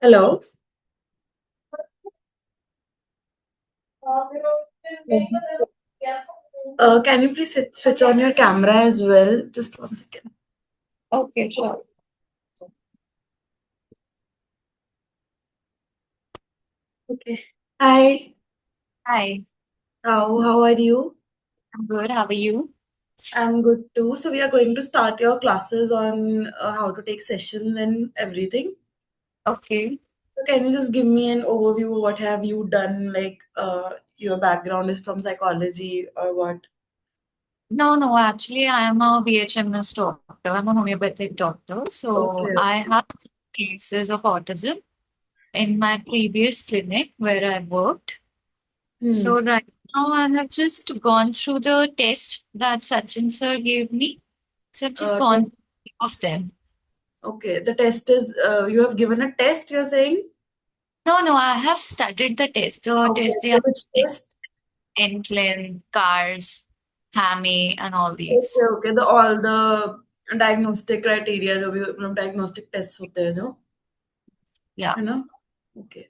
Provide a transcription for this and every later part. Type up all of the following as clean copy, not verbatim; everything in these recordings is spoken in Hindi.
Hello. Can you please switch on your camera as well? Just 1 second. Okay, sure. Okay. Hi. Hi, How are you? I'm good. How are you? I'm good too. So we are going to start your classes on how to take sessions and everything. Okay. So can you just give me an overview? What have you done? Like your background is from psychology or what? No, actually, I am a BHMS doctor. I'm a homeopathic doctor. So Okay. I have cases of autism in my previous clinic where I worked. Hmm. So right now, I have just gone through the test that Sachin sir gave me. So I've just To, gone through of them. okay. The test is you have given a test. You're saying? No, I have studied the test. The Okay. test they So are which test? Enclin, CARS, HAMI, and all Okay, these. okay. The all the diagnostic criteria जो भी मतलब diagnostic tests होते हैं जो Yeah. है ना? Okay.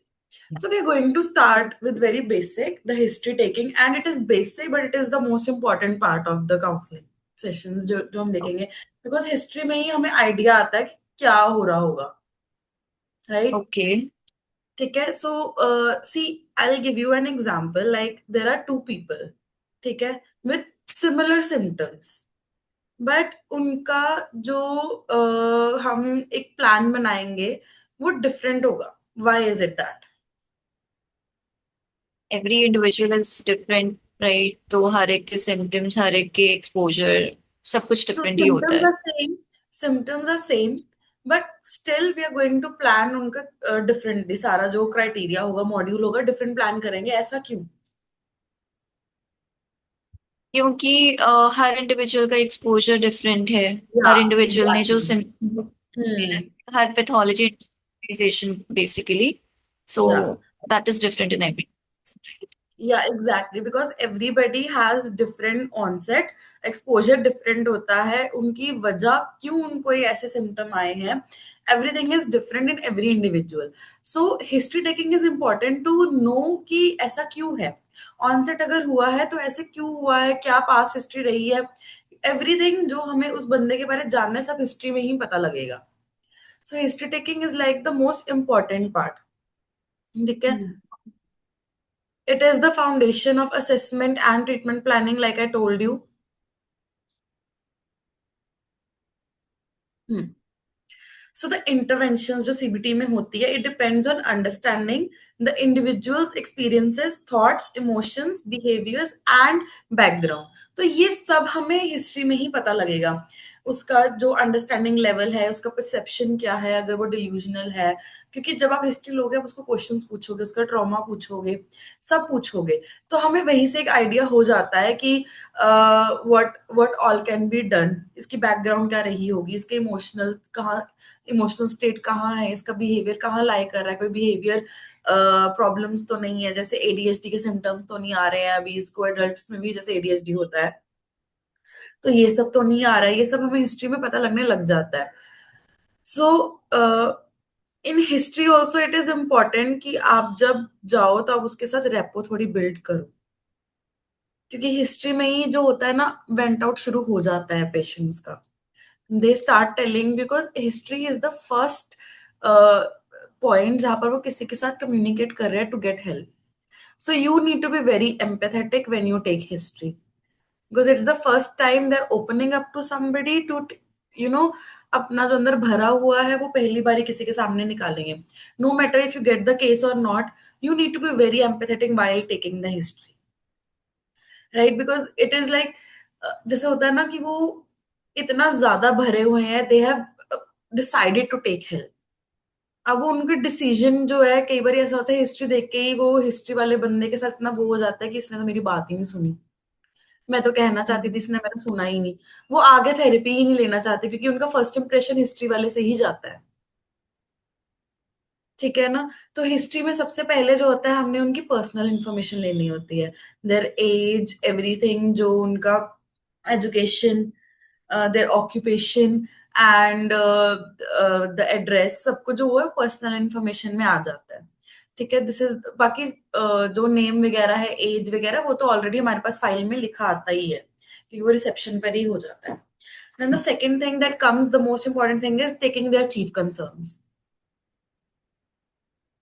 So we are going to start with very basic, the history taking, and it is basic, but it is the most important part of the counseling sessions जो हम देखेंगे, because history में ही हमें idea आता है कि क्या हो रहा होगा, right? Okay. ठीक है. So see, I'll give you an example. Like there are two people, ठीक है, with similar symptoms. बट उनका जो हम एक प्लान बनाएंगे वो डिफरेंट होगा. Why is it that? Every individual is different, right? तो हर एक के symptoms, हर एक के exposure, सब कुछ So different ही होता symptoms है. are same, symptoms are same, but still we are going to plan उनका डिफरेंटली. सारा जो क्राइटेरिया होगा, मॉड्यूल होगा, डिफरेंट प्लान करेंगे. ऐसा क्यों? क्योंकि हर इंडिविजुअल का एक्सपोजर डिफरेंट है. या हर इंडिविजुअल ने जो एग्जैक्टली. symptom hmm. हर pathology basically. So yeah that is different in every. Yeah exactly, because everybody has different onset. Exposure different होता है, उनकी वजह क्यों उनको ये ऐसे सिम्टम आए हैं. Everything is different in every individual. So history taking is important to know कि ऐसा क्यों है. ऑनसेट अगर हुआ है तो ऐसे क्यों हुआ है, क्या पास्ट हिस्ट्री रही है. एवरीथिंग जो हमें उस बंदे के बारे में जानना है सब हिस्ट्री में ही पता लगेगा. सो history taking is like the most important part. ठीक है. Hmm. It is the foundation of assessment and treatment planning, like I told you. Hmm. So the interventions जो CBT में होती है, it depends on understanding the individual's experiences, thoughts, emotions, behaviors and background. तो ये सब हमें हिस्ट्री में ही पता लगेगा. उसका जो अंडरस्टैंडिंग लेवल है, उसका परसेप्शन क्या है, अगर वो डिल्यूजनल है. क्योंकि जब आप हिस्ट्री लोगे आप उसको क्वेश्चंस पूछोगे, उसका ट्रॉमा पूछोगे, सब पूछोगे. तो हमें वहीं से एक आइडिया हो जाता है कि what what all can be done. इसकी बैकग्राउंड क्या रही होगी, इसके इमोशनल कहाँ, इमोशनल स्टेट कहाँ है, इसका बिहेवियर कहाँ लाई कर रहा है, कोई बिहेवियर प्रॉब्लम्स तो नहीं है, जैसे एडीएचडी के सिम्टम्स तो नहीं आ रहे हैं अभी इसको, एडल्ट्स में भी जैसे एडीएचडी होता है तो ये सब तो नहीं आ रहा है. ये सब हमें हिस्ट्री में पता लगने लग जाता है. So in history also it is important कि आप जब जाओ तो आप उसके साथ रेपो थोड़ी बिल्ड करो. क्योंकि हिस्ट्री में ही जो होता है ना, वेंट आउट शुरू हो जाता है पेशेंट्स का. They start telling because history is the first point जहां पर वो किसी के साथ कम्युनिकेट कर रहे हैं to get help. So you need to be very empathetic when you take history, because it's the first time they are opening up to somebody to you know अपना जो अंदर भरा हुआ है वो पहली बार किसी के सामने निकालेंगे. No matter if you get the case और not, you need to be very empathetic while taking the history, right. Because it is like जैसे होता है ना कि वो इतना ज्यादा भरे हुए हैं, they have decided to take help. अब वो उनके डिसीजन जो है, कई बार ऐसा होता है हिस्ट्री देख के ही वो हिस्ट्री वाले बंदे के साथ इतना वो हो जाता है कि इसने तो मेरी बात ही नहीं सुनी. मैं तो कहना चाहती थी, इसने मेरा सुना ही नहीं. वो आगे थेरेपी ही नहीं लेना चाहते क्योंकि उनका फर्स्ट इंप्रेशन हिस्ट्री वाले से ही जाता है. ठीक है ना. तो हिस्ट्री में सबसे पहले जो होता है, हमने उनकी पर्सनल इंफॉर्मेशन लेनी होती है. देयर एज, एवरीथिंग, जो उनका education, their occupation and the address, सबको जो है पर्सनल इन्फॉर्मेशन में आ जाता है। ठीक है, दिस इज बाकी जो नेम वगैरह है, एज वगैरह, वो तो ऑलरेडी हमारे पास फाइल में लिखा आता ही है, क्योंकि वो रिसेप्शन पर ही हो जाता है। Then the second thing that comes, the most important thing is taking their chief concerns.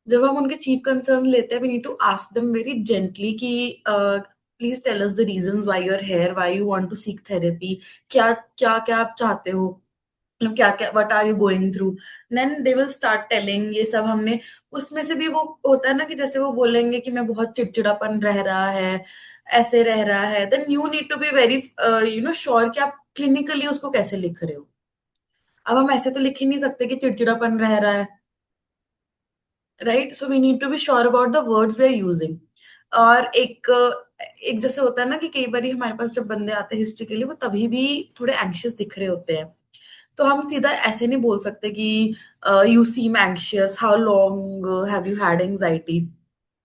जब हम उनके चीफ कंसर्न लेते हैं, we need to ask them very gently कि please tell us the reasons why you are here, why you want to seek therapy, क्या क्या क्या आप चाहते हो, मतलब क्या क्या what are you going through. Then they will start telling ये सब। हमने उसमें से भी वो होता है ना कि जैसे वो बोलेंगे कि मैं बहुत चिड़चिड़ापन रह रहा है, ऐसे रह रहा है, then you need to be very sure कि आप क्लिनिकली उसको कैसे लिख रहे हो। अब हम ऐसे तो लिख ही नहीं सकते कि चिड़चिड़ापन रह रहा है, right? So we need to be sure about the words we are using. और एक जैसे होता है ना कि कई बार हमारे पास जब बंदे आते हैं हिस्ट्री के लिए, वो तभी भी थोड़े एंग्शियस दिख रहे होते हैं, तो हम सीधा ऐसे नहीं बोल सकते कि you seem anxious, how long have you had anxiety.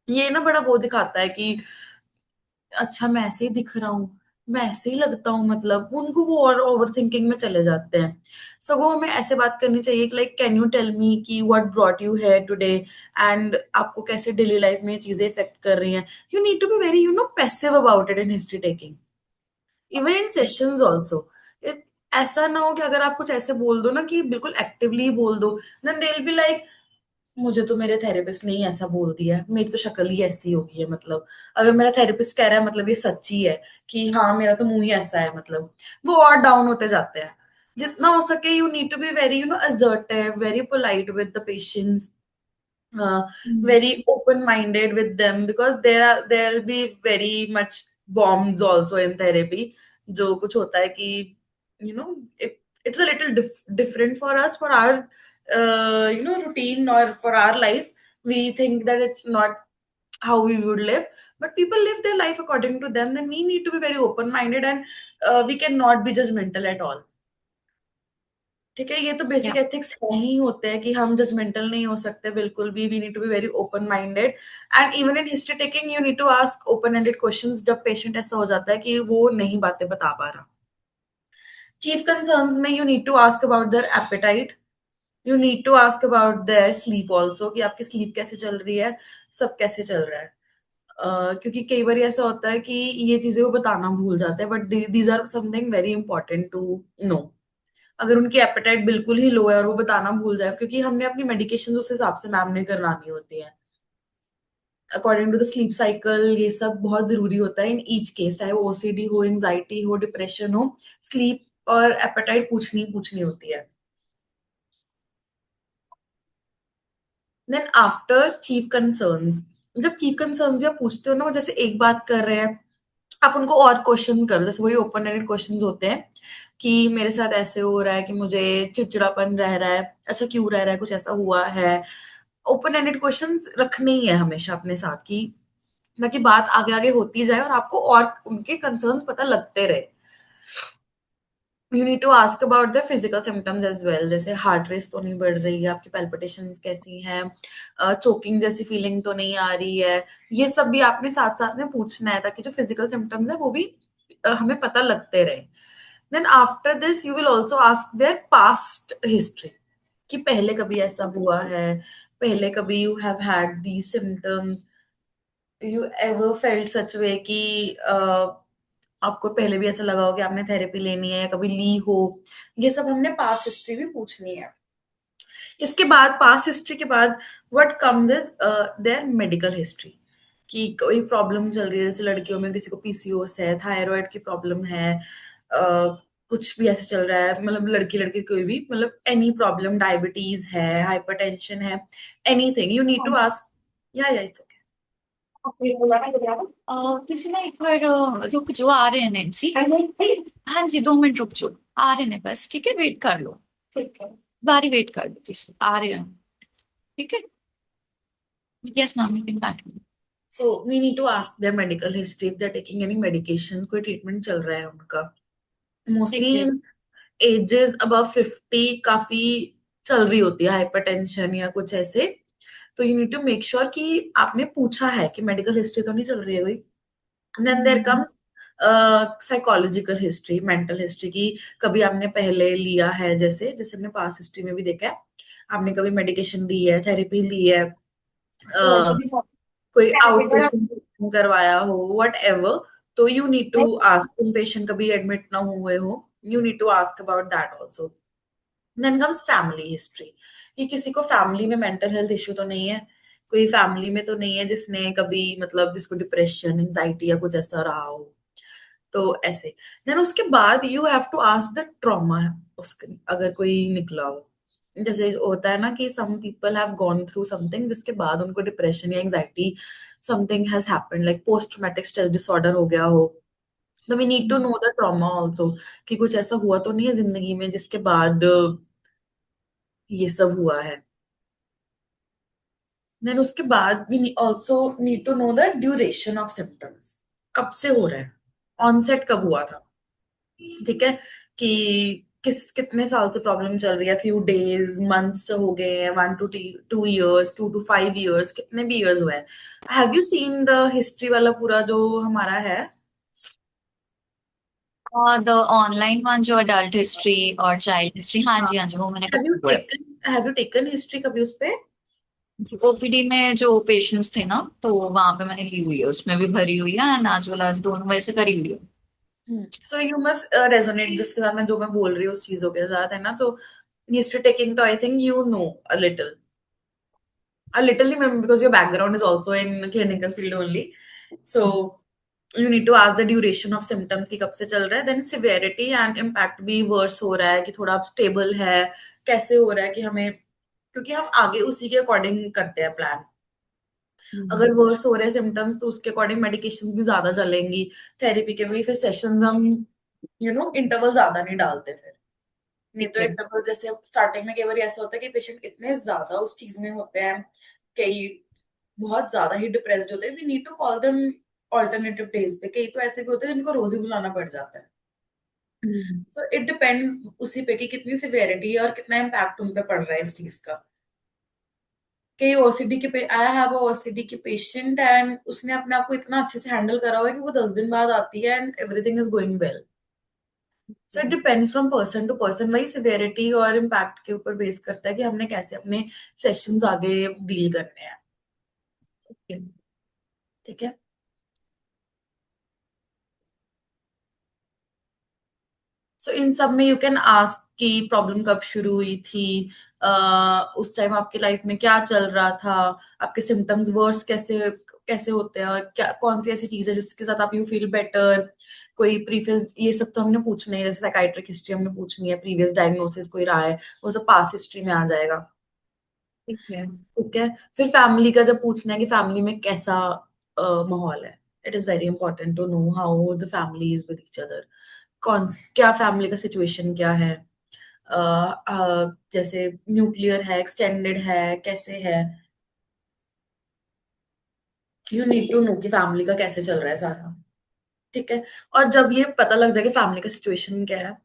ये ना बड़ा वो दिखाता है कि अच्छा मैं ऐसे ही दिख रहा हूँ, मैं ऐसे ही लगता हूँ, मतलब उनको वो और ओवर थिंकिंग में चले जाते हैं। सगों हमें ऐसे बात करनी चाहिए कि like can you tell me कि what brought you here today, and आपको कैसे डेली लाइफ में ये चीजें इफेक्ट कर रही हैं। You need to be very passive about it in history taking, even in sessions also. ऐसा ना हो कि अगर आप कुछ ऐसे बोल दो ना कि बिल्कुल एक्टिवली बोल दो, then they will be like मुझे तो मेरे थेरेपिस्ट ने ही ऐसा बोल दिया है, मेरी तो शक्ल ही ऐसी होगी है, मतलब अगर मेरा थेरेपिस्ट कह रहा है मतलब ये सच्ची है कि हाँ मेरा तो मुंह ही ऐसा है, मतलब वो और डाउन होते जाते हैं। जितना हो सके you need to be very assertive, very polite with the patients, very open minded with them, because there'll be very much bombs also in therapy। जो कुछ होता है कि it's a little different for us, for our routine or for our life, we think that it's not how we would live, but people live their life according to them, then we need to be very open minded, and we cannot be judgmental at all। ठीक है, ये तो Yeah. बेसिक एथिक्स है ही होते हैं कि हम जजमेंटल नहीं हो सकते बिल्कुल भी, we need to be very open minded. And even in history taking you need to ask open ended questions, जब पेशेंट ऐसा हो जाता है कि वो नहीं बातें बता पा रहा। चीफ कंसर्न्स में you need to ask about their appetite, you need to ask about their sleep also, कि आपकी स्लीप कैसे चल रही है, सब कैसे चल रहा है। क्योंकि कई बार ऐसा होता है कि ये चीजें वो बताना भूल जाते हैं, but these are something very important to know. अगर उनकी एपेटाइट बिल्कुल ही लो है और वो बताना भूल जाए, क्योंकि हमने अपनी मेडिकेशन उस हिसाब से मैम ने करवानी होती है according to the sleep cycle. ये सब बहुत जरूरी होता है इन ईच केस, चाहे वो ओसीडी हो, एंजाइटी हो, डिप्रेशन हो, स्लीप और एपेटाइट पूछनी पूछनी होती है। देन आफ्टर चीफ कंसर्न्स, जब चीफ कंसर्न्स भी आप पूछते हो ना, वो जैसे एक बात कर रहे हैं, आप उनको और क्वेश्चन करो, जैसे वही ओपन एंडेड क्वेश्चंस होते हैं कि मेरे साथ ऐसे हो रहा है कि मुझे चिड़चिड़ापन रह रहा है, अच्छा क्यों रह रहा है, कुछ ऐसा हुआ है। ओपन एंडेड क्वेश्चंस रखने ही है हमेशा अपने साथ की, ताकि बात आगे आगे होती जाए और आपको और उनके कंसर्न्स पता लगते रहे। You need to ask about the physical symptoms as well, जैसे हार्ट रेस तो नहीं बढ़ रही है, आपकी पैल्पिटेशंस कैसी हैं, चोकिंग जैसी फीलिंग तो नहीं आ रही है। ये सब भी आपने साथ साथ में पूछना है, ताकि जो फिजिकल सिम्टम्स है वो भी हमें पता लगते रहे। Then after this you will also ask their past history, कि पहले कभी ऐसा हुआ है, पहले कभी you have had these symptoms, you ever felt such way कि आपको पहले भी ऐसा लगा हो कि आपने थेरेपी लेनी है या कभी ली हो। ये सब हमने पास्ट हिस्ट्री भी पूछनी है। इसके बाद पास्ट हिस्ट्री के बाद what comes is there medical history, कि कोई प्रॉब्लम चल रही है, जैसे लड़कियों में किसी को पीसीओएस है, थायराइड की प्रॉब्लम है, कुछ भी ऐसे चल रहा है, मतलब लड़की लड़की कोई भी, मतलब एनी प्रॉब्लम, डायबिटीज है, हाइपरटेंशन है, anything you need to ask. Yeah it's okay. ਤੁਸੀਂ ਨਾ ਇੱਕ ਵਾਰ ਰੁਕ ਜਾਓ, ਆ ਰਹੇ ਨੇ ਨੈਂਸੀ। ਹਾਂਜੀ 2 ਮਿੰਟ ਰੁਕ ਜਾਓ, ਆ ਰਹੇ ਨੇ ਬਸ, ਠੀਕ ਹੈ, ਵੇਟ ਕਰ ਲਓ। ਠੀਕ ਹੈ, ਬਾਰੀ ਵੇਟ ਕਰ ਲਓ, ਤੁਸੀਂ ਆ ਰਹੇ ਹੋ, ਠੀਕ ਹੈ। Yes ma'am, you can continue. So we need to ask their medical history, if they are taking any medications, कोई ट्रीटमेंट चल रहा है उनका। मोस्टली ठीक है। इन एजेस अबव 50 काफी चल रही होती है हाइपरटेंशन या कुछ ऐसे, तो you need to make sure कि आपने पूछा है कि मेडिकल हिस्ट्री तो नहीं चल रही है कोई। Then there comes psychological history, mental history की कभी आपने पहले लिया है, जैसे जैसे हमने पास्ट हिस्ट्री में भी देखा है, आपने कभी मेडिकेशन ली है, थेरेपी ली है, कोई आउट पेशेंट करवाया हो, वट एवर, तो यू नीड टू आस्क, उन पेशेंट कभी एडमिट ना हुए हो, you need to ask about that also. Then comes family history, कि किसी को फैमिली में मेंटल हेल्थ इश्यू तो नहीं है, कोई फैमिली में तो नहीं है जिसने कभी मतलब जिसको डिप्रेशन, एंजाइटी या कुछ ऐसा रहा हो, तो ऐसे। देन उसके बाद you have to ask the trauma, उसके अगर कोई निकला हो, जैसे होता है ना कि some people have gone through something जिसके बाद उनको डिप्रेशन या anxiety, something has happened like post traumatic stress disorder हो गया हो, तो we need to know the trauma also, कि कुछ ऐसा हुआ तो नहीं है जिंदगी में जिसके बाद ये सब हुआ है। देन उसके बाद we also need to know the duration of symptoms, कब से हो रहा है, ऑनसेट कब हुआ था, ठीक है, कि कितने साल से प्रॉब्लम चल रही है, फ्यू डेज, मंथ्स हो गए हैं, 1 to 2 years, 2 to 5 years, कितने भी इयर्स हुए हैं। Have you seen the history वाला पूरा जो हमारा है? और द ऑनलाइन वन जो अडल्ट हिस्ट्री और चाइल्ड हिस्ट्री, हाँ हाँ, जी हाँ जी, वो मैंने हैव यू कर taken have you taken history कभी उस पे? ओपीडी में जो पेशेंट्स थे ना, तो वहां पे मैंने ली हुई है, उसमें भी भरी हुई है एंड एज वेल एज दोनों वैसे करी हुई है। सो यू मस्ट रेजोनेट जिसके साथ मैं जो मैं बोल रही हूँ उस चीजों के साथ, है ना, तो हिस्ट्री टेकिंग तो I think you know a little because your background is also in clinical field only, so you need to ask the duration of symptoms कि कब से चल रहा है, then severity and impact भी worse हो रहा है कि थोड़ा stable है, कैसे हो रहा है कि हमें, क्योंकि हम आगे उसी के अकॉर्डिंग करते हैं प्लान। अगर हम्म, वर्स हो रहे सिम्टम्स तो उसके अकॉर्डिंग मेडिकेशन भी ज्यादा चलेंगी, थेरेपी के भी फिर सेशंस हम इंटरवल ज्यादा नहीं डालते फिर, नहीं ठीक तो है। इंटरवल जैसे स्टार्टिंग में कई बार ऐसा होता है कि पेशेंट इतने ज्यादा उस चीज में होते हैं, कई बहुत ज्यादा ही डिप्रेस्ड होते हैं, we need to call them alternative days पे, कई तो ऐसे भी होते हैं जिनको रोज ही बुलाना पड़ जाता है। हम्म, सो इट डिपेंड उसी पे कि कितनी सिवियरिटी है और कितना इम्पैक्ट उन पे पड़ रहा है इस चीज का। कई ओसीडी के आई हैव ओसीडी के पेशेंट एंड उसने अपने आप को इतना अच्छे से हैंडल करा हुआ है कि वो 10 दिन बाद आती है and everything is going well. So it depends from person to person, वही सिवियरिटी और इम्पैक्ट के ऊपर बेस करता है कि हमने कैसे अपने सेशंस आगे डील करने हैं, ठीक है। ठीक है। सो इन सब में यू कैन आस्क कि प्रॉब्लम कब शुरू हुई थी, उस टाइम आपकी लाइफ में क्या चल रहा था, आपके सिम्टम्स वर्स कैसे कैसे होते हैं, और क्या कौन सी ऐसी चीज है जिसके साथ आप यू फील बेटर, कोई प्रीवियस, ये सब तो हमने पूछना है, जैसे साइकाइट्रिक हिस्ट्री हमने पूछनी है, प्रीवियस डायग्नोसिस कोई रहा है, वो सब पास्ट हिस्ट्री में आ जाएगा, ठीक है। ठीक है। फिर फैमिली का जब पूछना है कि फैमिली में कैसा माहौल है, it is very important to know how the family is with each other, क्या फैमिली का सिचुएशन क्या है, जैसे न्यूक्लियर है, एक्सटेंडेड है, कैसे है, यू नीड टू नो कि फैमिली का कैसे चल रहा है सारा, ठीक है। और जब ये पता लग जाए कि फैमिली का सिचुएशन क्या है,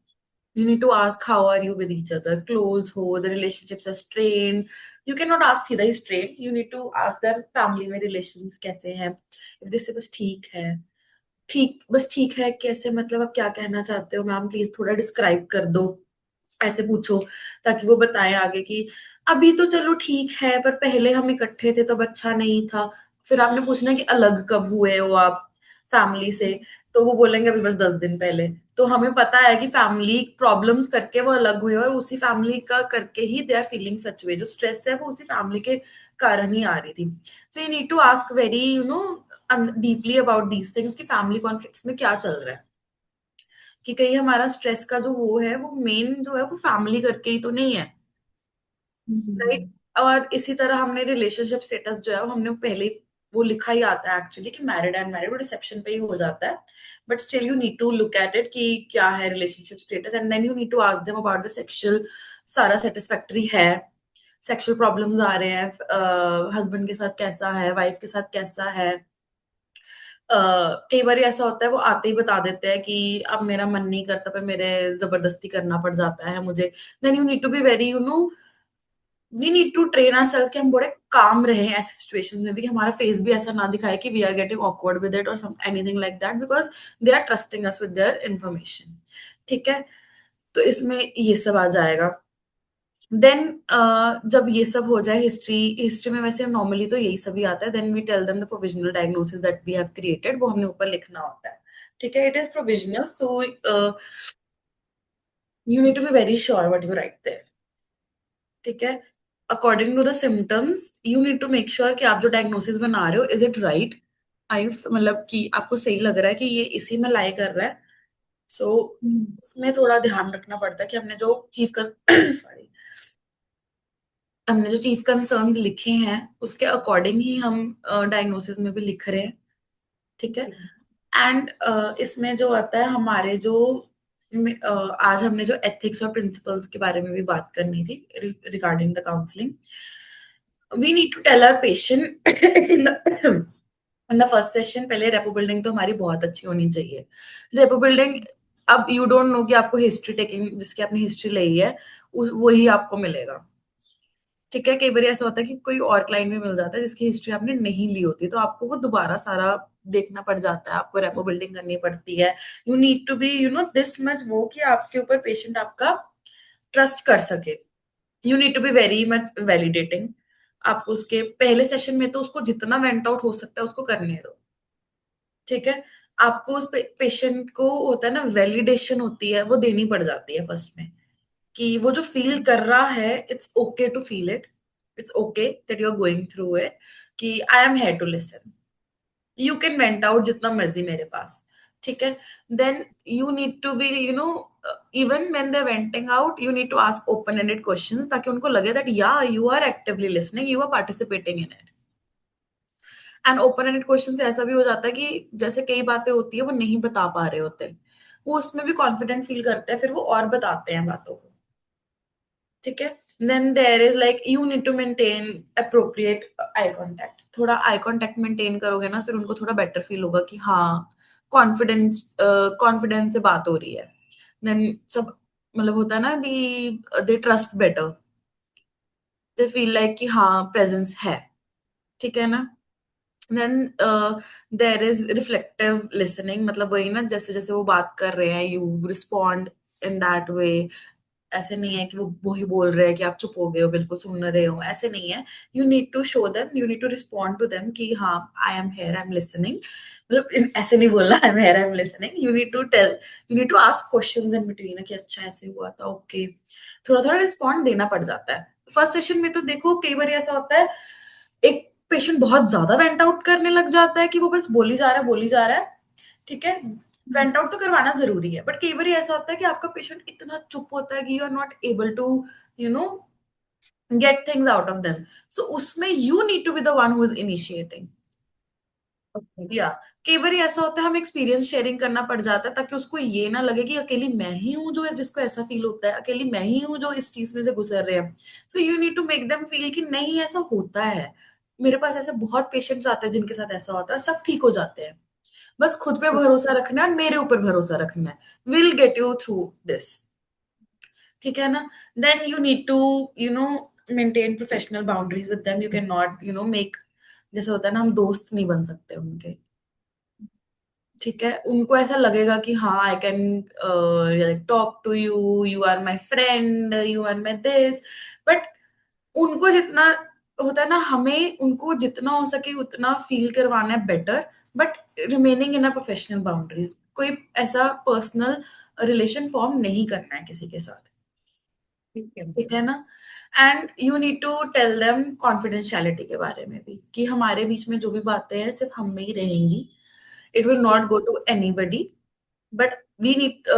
you need to ask how are you with each other, close ho, the relationships are strained, you cannot ask सीधा ही strained, you need to ask them family में relations कैसे हैं, if this बस ठीक है, ठीक बस ठीक है कैसे, मतलब आप क्या कहना चाहते हो मैम, प्लीज थोड़ा डिस्क्राइब कर दो, ऐसे पूछो, ताकि वो बताएं आगे कि अभी तो चलो ठीक है पर पहले हम इकट्ठे थे तब अच्छा नहीं था। फिर आपने पूछना कि अलग कब हुए हो आप फैमिली से, तो वो बोलेंगे अभी बस 10 दिन पहले। तो हमें पता है कि फैमिली प्रॉब्लम्स करके वो अलग हुए और उसी फैमिली का करके ही दे आर फीलिंग सच वे, जो स्ट्रेस है वो उसी फैमिली के कारण ही आ रही थी। So you need to ask very deeply about these things कि फैमिली कॉन्फ्लिक्ट्स में क्या चल रहा है, कि कहीं हमारा स्ट्रेस का जो वो है वो मेन जो है वो फैमिली करके ही तो नहीं है, राइट। हम्म, और इसी तरह हमने रिलेशनशिप स्टेटस जो है वो हमने पहले वो लिखा ही आता है एक्चुअली कि मैरिड एंड मैरिड, वो रिसेप्शन पे ही हो जाता है, but still you need to look at it कि क्या है relationship status, and then you need to ask them about the sexual, सारा सेटिस्फैक्टरी है, सेक्सुअल प्रॉब्लम्स आ रहे हैं, हस्बैंड के साथ कैसा है, वाइफ के साथ कैसा है। कई बार ऐसा होता है वो आते ही बता देते हैं कि अब मेरा मन नहीं करता पर मेरे जबरदस्ती करना पड़ जाता है मुझे, then you need to be very we need to train ourselves कि हम बड़े काम रहे ऐसे सिचुएशंस में भी, कि हमारा फेस भी ऐसा ना दिखाए कि we are getting awkward with it और some anything like that, because they are trusting us with their information. ठीक है, तो इसमें ये सब आ जाएगा। देन जब ये सब हो जाए, हिस्ट्री हिस्ट्री में वैसे नॉर्मली तो यही सभी आता है। Then we tell them the provisional diagnosis that we have created, वो हमने ऊपर लिखना होता है। ठीक है, it is provisional, so you need to be very sure what you write there. ठीक है, according to the symptoms you need to make sure कि आप जो डायग्नोसिस बना रहे हो इज इट राइट, आई मतलब कि आपको सही लग रहा है कि ये इसी में लाई कर रहा है। सो उसमें थोड़ा ध्यान रखना पड़ता है कि हमने जो चीफ कर सॉरी हमने जो चीफ कंसर्न्स लिखे हैं उसके अकॉर्डिंग ही हम डायग्नोसिस में भी लिख रहे हैं। ठीक है, एंड इसमें जो आता है हमारे जो आज हमने जो एथिक्स और प्रिंसिपल्स के बारे में भी बात करनी थी regarding the counselling, we need to tell our patient in the first session. पहले रेपो बिल्डिंग तो हमारी बहुत अच्छी होनी चाहिए। रेपो बिल्डिंग, अब यू डोंट नो कि आपको हिस्ट्री टेकिंग जिसकी आपने हिस्ट्री ली है वही आपको मिलेगा। ठीक है, कई बार ऐसा होता है कि कोई और क्लाइंट भी मिल जाता है जिसकी हिस्ट्री आपने नहीं ली होती, तो आपको वो दोबारा सारा देखना पड़ जाता है, आपको रेपो बिल्डिंग करनी पड़ती है। You need to be this much वो कि आपके ऊपर पेशेंट आपका ट्रस्ट कर सके। You need to be very much validating. आपको उसके पहले सेशन में तो उसको जितना वेंट आउट हो सकता है उसको करने दो। ठीक है, आपको उस पेशेंट को होता है ना, वैलिडेशन होती है वो देनी पड़ जाती है फर्स्ट में, कि वो जो फील कर रहा है it's okay to feel it, it's okay that you are going through it, कि I am here to listen, you can vent out जितना मर्जी मेरे पास। ठीक है, then you need to be even when they venting out you need to ask open ended questions, ताकि उनको लगे that yeah you are actively listening, you are participating in it. And open ended question से ऐसा भी हो जाता है कि जैसे कई बातें होती है वो नहीं बता पा रहे होते, वो उसमें भी कॉन्फिडेंट फील करते हैं, फिर वो और बताते हैं बातों को। ठीक है, then there is like you need to maintain appropriate eye contact. थोड़ा आई कांटेक्ट मेंटेन करोगे ना, फिर उनको थोड़ा बेटर फील होगा कि हाँ कॉन्फिडेंस कॉन्फिडेंस से बात हो रही है। देन सब मतलब होता है ना कि they trust better, they feel like कि हाँ प्रेजेंस है। ठीक है ना, then there is reflective listening, मतलब वही ना, जैसे जैसे वो बात कर रहे हैं you respond in that way. ऐसे नहीं है कि वो ही बोल रहे हैं कि आप चुप हो गए हो बिल्कुल सुन रहे हो, ऐसे नहीं है। You need to show them, you need to respond to them कि हाँ I am here, I am listening. मतलब ऐसे नहीं बोलना I am here, I am listening, you need to tell, you need to ask questions in between कि अच्छा ऐसे हुआ था, ओके। थोड़ा थोड़ा रिस्पॉन्ड देना पड़ जाता है। फर्स्ट सेशन में तो देखो कई बार ऐसा होता है, एक पेशेंट बहुत ज्यादा वेंट आउट करने लग जाता है कि वो बस बोली जा रहा है बोली जा रहा है। ठीक है, वेंट आउट तो करवाना जरूरी है, बट कई बार ऐसा होता है कि आपका पेशेंट इतना चुप होता है कि you are not able to you know get things out of them, so उसमें you need to be the one who is initiating. या कई बार ऐसा होता है हम एक्सपीरियंस शेयरिंग करना पड़ जाता है, ताकि उसको ये ना लगे कि अकेली मैं ही हूँ जो जिसको ऐसा फील होता है, अकेली मैं ही हूँ जो इस चीज में से गुजर रहे हैं। So you need to make them feel कि नहीं ऐसा होता है, मेरे पास ऐसे बहुत पेशेंट्स आते हैं जिनके साथ ऐसा होता है और सब ठीक हो जाते हैं। बस खुद पे भरोसा रखना है और मेरे ऊपर भरोसा रखना है, will get you through this. ठीक है ना, then you need to maintain professional boundaries with them, you can not make, जैसे होता है ना हम दोस्त नहीं बन सकते उनके। ठीक है, उनको ऐसा लगेगा कि हाँ I can talk to you, you are my friend, you are my this, but उनको जितना होता है ना, हमें उनको जितना हो सके उतना फील करवाना है better, but remaining in a professional boundaries. कोई ऐसा पर्सनल रिलेशन फॉर्म नहीं करना है किसी के साथ। ठीक है ना, and you need to tell them confidentiality के बारे में भी, कि हमारे बीच में जो भी बातें हैं सिर्फ हम में ही रहेंगी, it will not go to anybody, but we need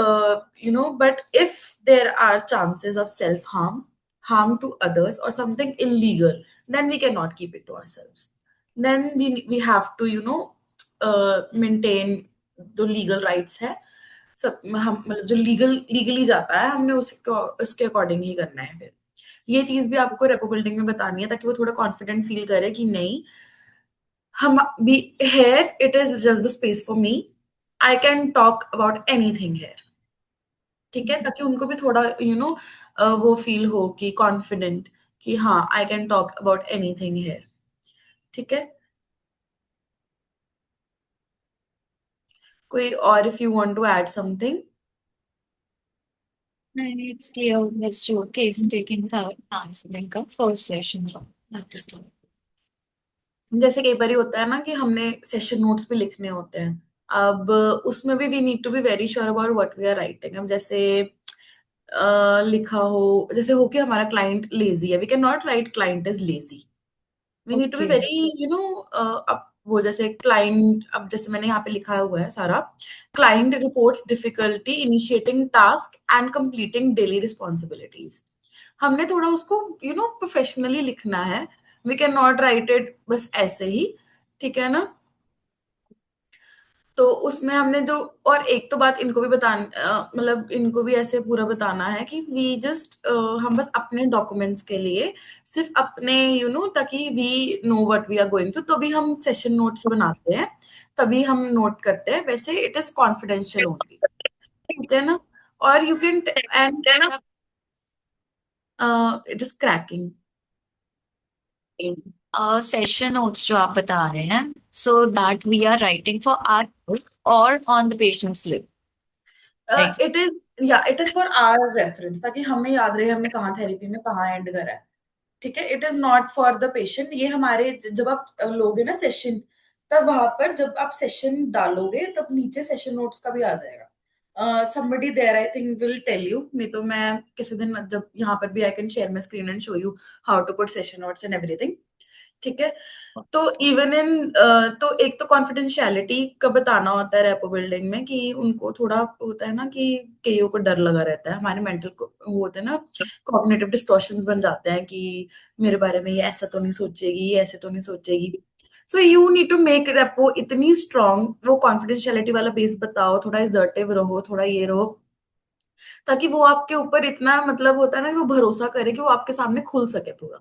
but if there are chances of self harm to others or something illegal, then we cannot keep it to ourselves. Then we have to maintain जो लीगल राइट्स है, सब हम मतलब जो लीगली जाता है हमने उसके अकॉर्डिंग ही करना है। फिर ये चीज भी आपको रेपो बिल्डिंग में बतानी है, ताकि वो थोड़ा कॉन्फिडेंट फील करे कि नहीं, हम B here it is just the space for me, I can talk about anything here। ठीक है, ताकि उनको भी थोड़ा वो फील हो कि कॉन्फिडेंट, कि हाँ I can talk about anything here. ठीक है, कोई और if you want to add something. And it's clear let's do case taking third answering का first session that is all. जैसे कई बार होता है ना कि हमने सेशन नोट्स भी लिखने होते हैं, अब उसमें भी we need to be very sure about what we are writing. अब जैसे लिखा हो, जैसे हो कि हमारा क्लाइंट लेजी है, we can not write client is lazy, we need to be Okay. Very अब वो जैसे क्लाइंट, अब जैसे मैंने यहाँ पे लिखा हुआ है सारा, client reports difficulty initiating task and completing daily responsibilities. हमने थोड़ा उसको प्रोफेशनली लिखना है, we can not write it बस ऐसे ही। ठीक है ना, तो उसमें हमने जो, और एक तो बात इनको भी मतलब इनको भी ऐसे पूरा बताना है कि वी जस्ट हम बस अपने डॉक्यूमेंट्स के लिए, सिर्फ अपने ताकि we know what we are going to, तो भी हम सेशन नोट्स बनाते हैं, तभी हम नोट करते हैं, वैसे इट इज कॉन्फिडेंशियल ओनली। ठीक है ना, और you can and it is cracking. Session notes जो आप बता रहे हैं so that we are writing for our और on the patient slip like it is, या it is for our reference, ताकि हमें याद रहे हमने कहाँ थेरेपी में कहाँ एंड करा है। ठीक है, it is not for the patient, ये हमारे जब आप लोगे ना सेशन, तब वहां पर जब आप सेशन डालोगे तब नीचे सेशन नोट्स का भी आ जाएगा। somebody there I think will tell you, नहीं तो मैं किसी दिन जब यहाँ पर भी I can share my screen and show you how to put session notes and everything. ठीक है, तो इवन इन तो एक तो कॉन्फिडेंशियलिटी का बताना होता है रेपो बिल्डिंग में, कि उनको थोड़ा होता है ना कि कईयों को डर लगा रहता है, हमारे मेंटल वो होते हैं ना, कॉग्निटिव डिस्टॉर्शंस बन जाते हैं कि मेरे बारे में ये ऐसा तो नहीं सोचेगी, ये ऐसे तो नहीं सोचेगी। So you need to make rapport इतनी स्ट्रांग, वो कॉन्फिडेंशियलिटी वाला बेस बताओ, थोड़ा असर्टिव रहो, थोड़ा ये रहो, ताकि वो आपके ऊपर इतना मतलब होता है ना कि वो भरोसा करे कि वो आपके सामने खुल सके पूरा।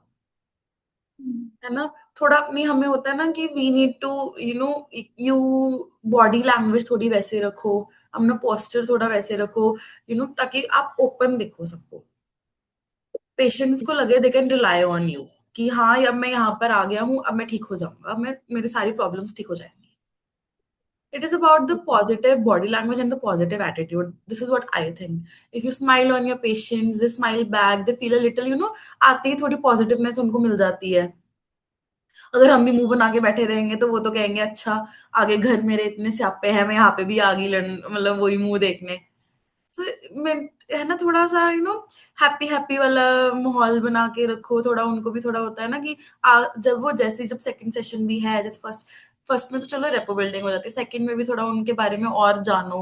है ना, थोड़ा अपनी हमें होता है ना कि we need to you body language थोड़ी वैसे रखो, अपना पोस्चर थोड़ा वैसे रखो, ताकि आप ओपन दिखो सबको, पेशेंट्स को लगे they can rely on you, कि हाँ अब मैं यहाँ पर आ गया हूँ, अब मैं ठीक हो जाऊंगा, अब मैं मेरी सारी प्रॉब्लम्स ठीक हो जाएंगी। It is about the positive body language and the positive attitude. This is what I think. If you smile on your patients, they smile back, they feel a little, आते ही थोड़ी positiveness उनको मिल जाती है। अगर हम भी मुंह बना के बैठे रहेंगे तो वो तो कहेंगे अच्छा, आगे घर मेरे इतने स्यापे हैं, मैं यहाँ पे भी आ गई लड़न, मतलब वही मुंह देखने। तो मैं, है ना, थोड़ा सा हैप्पी हैप्पी वाला माहौल बना के रखो, थोड़ा उनको भी थोड़ा होता है ना कि जब वो जैसे जब सेकंड सेशन भी है, जैसे फर्स्ट फर्स्ट में तो चलो रेपो बिल्डिंग हो जाती है, सेकंड में भी थोड़ा उनके बारे में और जानो,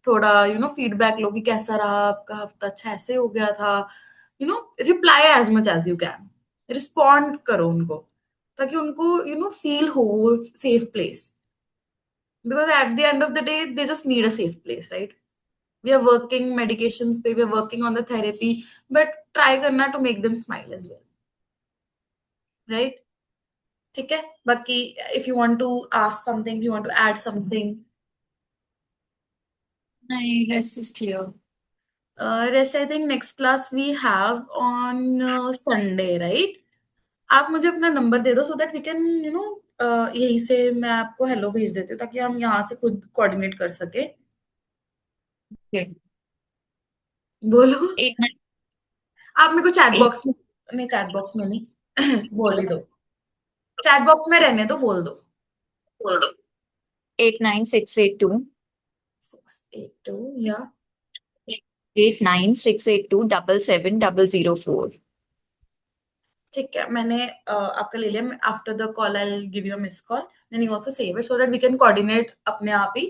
थोड़ा फीडबैक लो कि कैसा रहा आपका हफ्ता, अच्छा ऐसे हो गया था, reply as much as you can, respond करो उनको, ताकि उनको फील हो वो safe place, because at the end of the day they just need a safe place, right? We are working medications पे, we are working on the therapy, but try करना to make them smile as well, right? ठीक है, बाकी if you want to ask something, you want to add something. my rest is clear. Rest I think next class we have on Sunday, right? आप मुझे अपना नंबर दे दो सो दैट वी कैन यहीं से मैं आपको हेलो भेज देती हूँ, ताकि हम यहाँ से खुद कोऑर्डिनेट कर सके। Okay. बोलो, 8 आप मेरे को चैट बॉक्स में, नहीं चैट बॉक्स में नहीं बोल ही दो, चैट बॉक्स में रहने दो, बोल दो। 89682 682 या 89682 77004. ठीक है, मैंने आपका ले लिया, after the call I will give you a miss call, then you also save it so that we can coordinate अपने आप ही,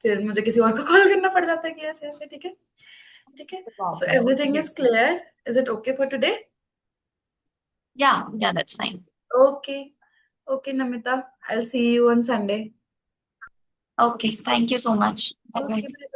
फिर मुझे किसी और को कॉल करना पड़ जाता है कि ऐसे ऐसे। ठीक है, ठीक है, No so problem. Everything is clear, is it okay for today? Yeah, that's fine. Okay, okay Namita, I will see you on Sunday. Okay, thank you so much. Bye bye. Okay.